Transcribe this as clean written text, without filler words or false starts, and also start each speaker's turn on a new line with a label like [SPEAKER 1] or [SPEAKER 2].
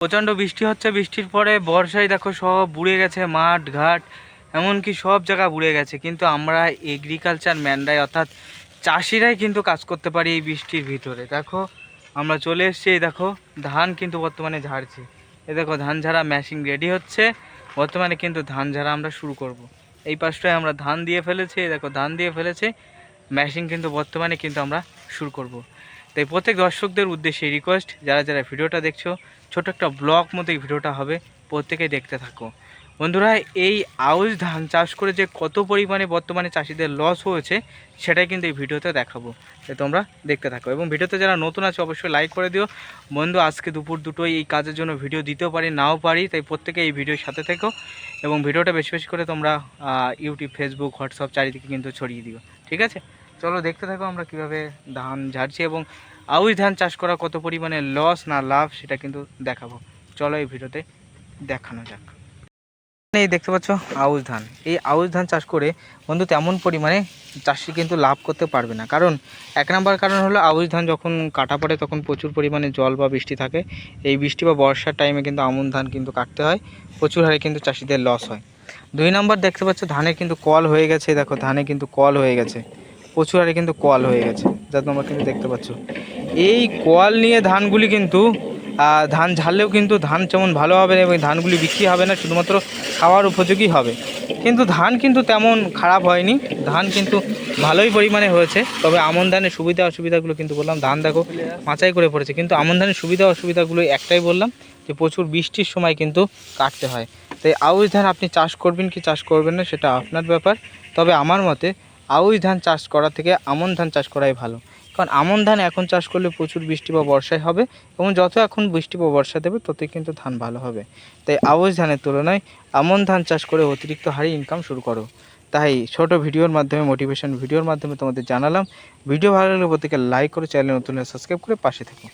[SPEAKER 1] প্রচণ্ড বৃষ্টি হচ্ছে, বৃষ্টির পরে বর্ষায় দেখো সব বুড়ে গেছে, মাঠ ঘাট এমনকি সব জায়গা বুড়ে গেছে। কিন্তু আমরা এগ্রিকালচার ম্যানরাই অর্থাৎ চাষিরাই কিন্তু কাজ করতে পারি এই বৃষ্টির ভিতরে। দেখো আমরা চলে এসেছি, এই দেখো ধান কিন্তু বর্তমানে ঝাড়ছি। এই দেখো ধান ঝাড়া মেশিন রেডি হচ্ছে, বর্তমানে কিন্তু ধান ঝাড়া আমরা শুরু করব। এই পাশটায় আমরা ধান দিয়ে ফেলেছি, এই দেখো ধান দিয়ে ফেলেছে মেশিন, কিন্তু বর্তমানে কিন্তু আমরা শুরু করব। তাই প্রত্যেক দর্শকদের উদ্দেশ্যে রিকোয়েস্ট, যারা যারা ভিডিওটা দেখছো, ছোট একটা ব্লগ মতো এই ভিডিওটা হবে, প্রত্যেকেই দেখতে থাকো। বন্ধুরা, এই আউশ ধান চাষ করে যে কত পরিমাণে বর্তমানে চাষিদের লস হয়েছে সেটাই কিন্তু এই ভিডিওতে দেখাবো, তাই তোমরা দেখতে থাকো। এবং ভিডিওতে যারা নতুন আছে অবশ্যই লাইক করে দিও। বন্ধু, আজকে দুপুর দুটোই এই কাজের জন্য ভিডিও দিতেও পারি নাও পারি, তাই প্রত্যেকে এই ভিডিওর সাথে থেকো এবং ভিডিওটা বেশি বেশি করে তোমরা ইউটিউব, ফেসবুক, হোয়াটসঅ্যাপ চারিদিকে কিন্তু ছড়িয়ে দিও, ঠিক আছে? চলো দেখতে থাকো আমরা কিভাবে ধান ঝাড়ছি এবং আউশ ধান চাষ করা কত পরিমাণে লস না লাভ সেটা কিন্তু দেখাবো। চলো এই ভিডিওতে দেখানো যাক। এই দেখতে পাচ্ছ আউশ ধান, এই আউশ ধান চাষ করে বন্ধু তেমন পরিমাণে চাষি কিন্তু লাভ করতে পারবে না। কারণ এক নম্বর কারণ হলো আউশ ধান যখন কাটা পড়ে তখন প্রচুর পরিমাণে জল বা বৃষ্টি থাকে। এই বৃষ্টি বা বর্ষার টাইমে কিন্তু আমন ধান কিন্তু কাটতে হয়, প্রচুর হারে কিন্তু চাষিদের লস হয়। দুই নম্বর দেখতে পাচ্ছ ধানে কিন্তু কল হয়ে গেছে, দেখো ধানে কিন্তু কল হয়ে গেছে, প্রচুর হারে কিন্তু কল হয়ে গেছে, যা তোমরা কিন্তু দেখতে পাচ্ছ। এই কল নিয়ে ধানগুলি কিন্তু ধান ঝাড়লেও কিন্তু ধান যেমন ভালো হবে না এবং ধানগুলি বিক্রি হবে না, শুধুমাত্র খাওয়ার উপযোগী হবে। কিন্তু ধান কিন্তু তেমন খারাপ হয়নি, ধান কিন্তু ভালোই পরিমাণে হয়েছে। তবে আমন ধানের সুবিধা অসুবিধাগুলো কিন্তু বললাম, ধান দেখো মাচাই করে পড়েছে। কিন্তু আমন ধানের সুবিধা অসুবিধাগুলো একটাই বললাম, যে প্রচুর বৃষ্টির সময় কিন্তু কাটতে হয়। তাই আউশ ধান আপনি চাষ করবেন কি চাষ করবেন না সেটা আপনার ব্যাপার। তবে আমার মতে আউশ ধান চাষ করা থেকে আমন ধান চাষ করাই ভালো। কারণ আমন ধান এখন চাষ করলে প্রচুর বৃষ্টি বা বর্ষায় হবে এবং যত এখন বৃষ্টি বা বর্ষা দেবে ততই কিন্তু ধান ভালো হবে। তাই আউশ ধানের তুলনায় আমন ধান চাষ করে অতিরিক্ত হারে ইনকাম শুরু করো। তাই ছোট ভিডিওর মাধ্যমে, মোটিভেশন ভিডিওর মাধ্যমে তোমাদের জানালাম। ভিডিও ভালো লাগলে প্রত্যেকে লাইক করে, চ্যানেল নতুন সাবস্ক্রাইব করে পাশে থেকো।